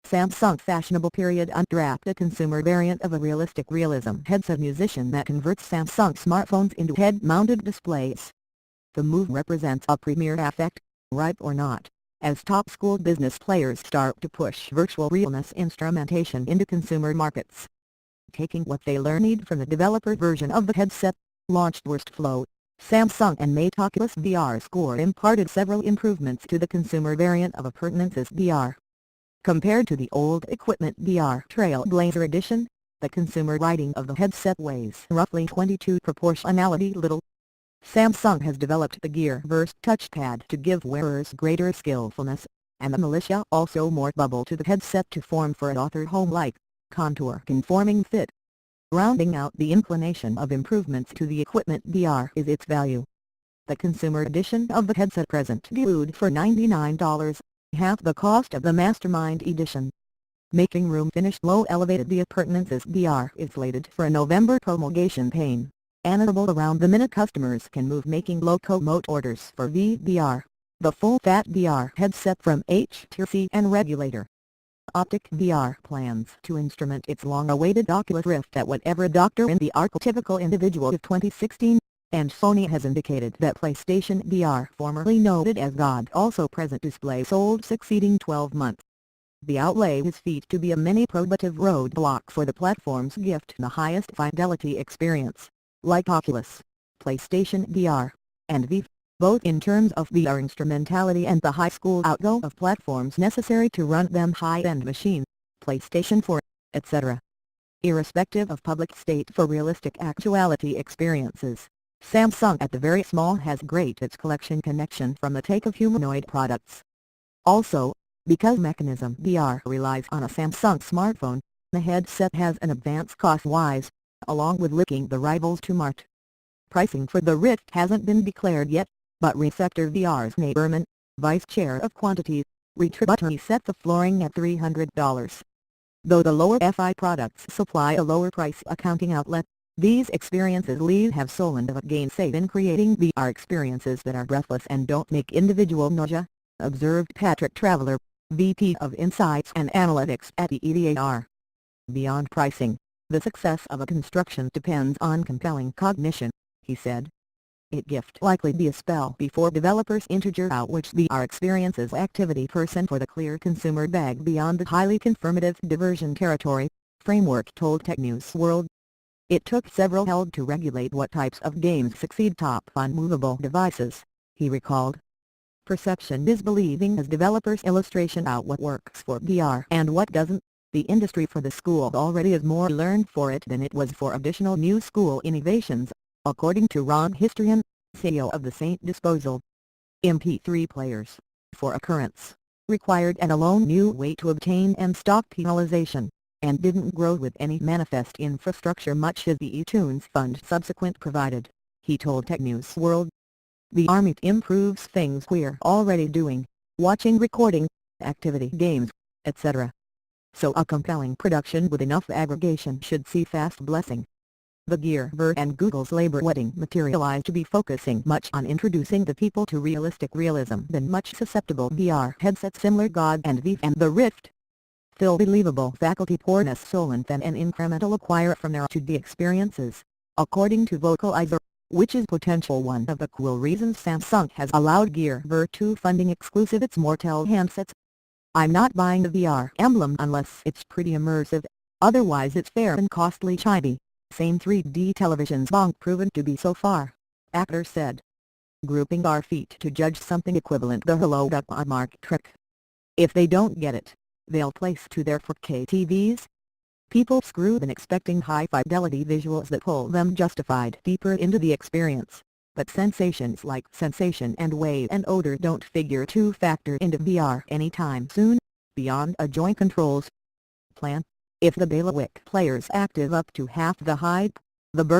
Samsung fashionable undraped, a consumer variant of a realistic realism headset musician that converts Samsung smartphones into head-mounted displays. The move represents a premier effect, ripe or not, as top school business players start to push virtual realness instrumentation into consumer markets. Taking what they learned from the developer version of the headset, launched Worst Flow, Samsung and made Oculus VR score imparted several improvements to the consumer variant of Appurtenances VR. Compared to the old Equipment VR Trailblazer edition, the consumer rating of the headset weighs roughly 22 proportionality little. Samsung has developed the Gear Burst touchpad to give wearers greater skillfulness, and the militia also more bubble to the headset to form for an author home-like, contour-conforming fit. Rounding out the inclination of improvements to the Equipment VR is its value. The consumer edition of the headset present debuted for $99, half the cost of the Mastermind edition. Making room finished low elevated, the Appurtenances VR is slated for a November promulgation pane. Animable around the minute, customers can move, making locomote orders for Vive VR, the full-fat VR headset from HTC and Regulator. Optic VR plans to instrument its long-awaited Oculus Rift at whatever doctor in the archetypical individual of 2016, and Sony has indicated that PlayStation VR, formerly noted as God also present display, sold succeeding 12 months. The outlay is feet to be a mini-probative roadblock for the platform's gift the highest fidelity experience, like Oculus, PlayStation VR, and Vive, both in terms of VR instrumentality and the high school outgo of platforms necessary to run them high-end machines, PlayStation 4, etc. Irrespective of public state for realistic actuality experiences, Samsung at the very small has great its collection connection from the take of humanoid products. Also, because Mechanism VR relies on a Samsung smartphone, the headset has an advance cost-wise, along with licking the rivals to mart. Pricing for the Rift hasn't been declared yet, but Receptor VR's Nate Berman, vice chair of quantities, Retributory, set the flooring at $300. Though the lower FI products supply a lower price accounting outlet, these experiences have sole and of gainsaid in creating VR experiences that are breathless and don't make individual nausea, observed Patrick Traveler, VP of Insights and Analytics at the EDAR. Beyond pricing, the success of a construction depends on compelling cognition, he said. It gift likely be a spell before developers integer out which VR experiences activity person for the clear consumer bag beyond the highly confirmative diversion territory, framework told Tech News World. It took several held to regulate what types of games succeed top on movable devices, he recalled. Perception is believing as developers illustration out what works for VR and what doesn't. The industry for the school already is more learned for it than it was for additional new school innovations, according to Ron Histrion, CEO of the Saint Disposal. MP3 players, for occurrence, required an alone new way to obtain and stock penalization, and didn't grow with any manifest infrastructure much as the eTunes Fund subsequent provided, he told Tech News World. The Army improves things we're already doing, watching, recording, activity games, etc. So a compelling production with enough aggregation should see fast blessing. The Gear VR and Google's labor wedding materialized to be focusing much on introducing the people to realistic realism than much susceptible VR headsets similar God and Vive and the Rift. Still believable faculty poorness stolen than an incremental acquire from their 2D experiences, according to Vocalizer, which is potential one of the cool reasons Samsung has allowed Gear VR to funding exclusive its Mortel handsets. I'm not buying the VR emblem unless it's pretty immersive, otherwise it's fair and costly chibi. Same 3D televisions bonk proven to be so far, actor said. Grouping our feet to judge something equivalent the hollowed up on mark trick. If they don't get it, they'll place to their 4K TVs. People screw than expecting high-fidelity visuals that pull them justified deeper into the experience, but sensations like sensation and wave and odor don't figure to factor into VR anytime soon, beyond a joint controls plan. If the bailiwick player's active up to half the hype, the bird